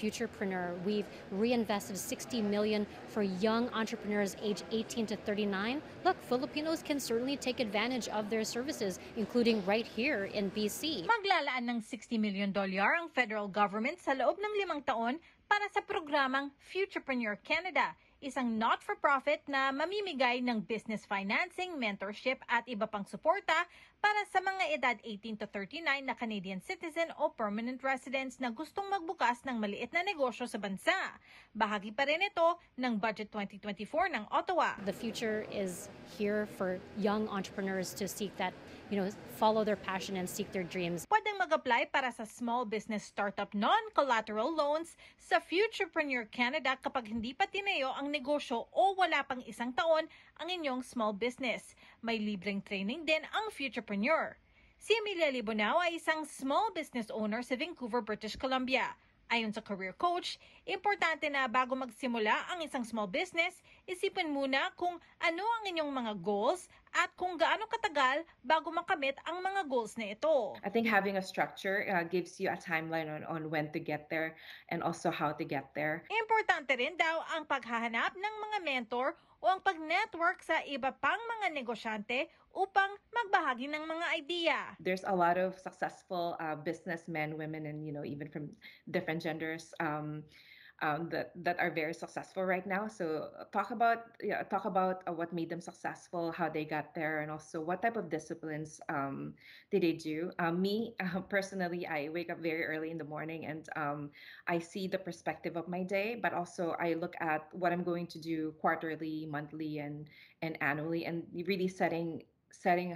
Futurepreneur. We've reinvested 60 million for young entrepreneurs aged 18 to 39. Look, Filipinos can certainly take advantage of their services, including right here in BC. Maglalaan ng $60 million ang federal government sa loob ng 5 taon para sa programang Futurepreneur Canada, isang not-for-profit na mamimigay ng business financing, mentorship at iba pang suporta para sa mga edad 18 to 39 na Canadian citizen o permanent residents na gustong magbukas ng maliit na negosyo sa bansa. Bahagi pa rin ito ng Budget 2024 ng Ottawa. The future is here for young entrepreneurs to seek that, follow their passion and seek their dreams. Pwedeng mag-apply para sa small business startup non-collateral loans sa Futurepreneur Canada kapag hindi pa tinayo ang negosyo o wala pang 1 taon ang inyong small business. May libreng training din ang Futurepreneur. Si Emilia Libonao ay isang small business owner sa Vancouver, British Columbia. Ayon sa career coach, importante na bago magsimula ang isang small business, isipin muna kung ano ang inyong mga goals at kung gaano katagal bago makamit ang mga goals na ito. I think having a structure gives you a timeline on when to get there and also how to get there. Importante rin daw ang paghahanap ng mga mentor o ang pag-network sa iba pang mga negosyante upang magbahagi ng mga idea. There's a lot of successful businessmen, women, and even from different genders that are very successful right now. So talk about what made them successful, how they got there, and also what type of disciplines did they do. Me personally, I wake up very early in the morning and I see the perspective of my day, but also I look at what I'm going to do quarterly, monthly, and annually, and really setting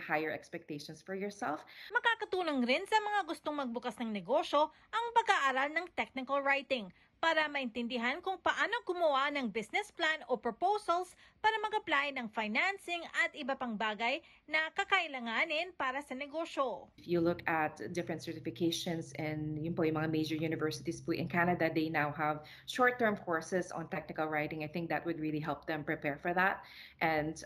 higher expectations for yourself. Makakatulong rin sa mga gustong magbukas ng negosyo ang pag-aaral ng technical writing para maintindihan kung paano gumawa ng business plan o proposals para mag-apply ng financing at iba pang bagay na kakailanganin para sa negosyo. If you look at different certifications and yung mga major universities po in Canada, they now have short-term courses on technical writing. I think that would really help them prepare for that and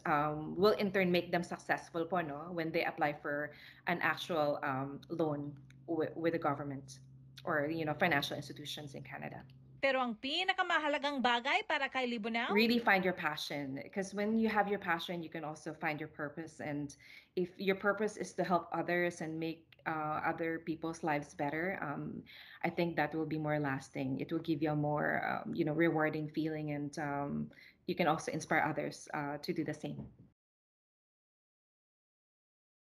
will in turn make them successful po, when they apply for an actual loan with the government or financial institutions in Canada. Pero ang pinakamahalagang bagay para kay Libonao? Really find your passion, because when you have your passion, you can also find your purpose. And if your purpose is to help others and make other people's lives better, I think that will be more lasting. It will give you a more rewarding feeling, and you can also inspire others to do the same.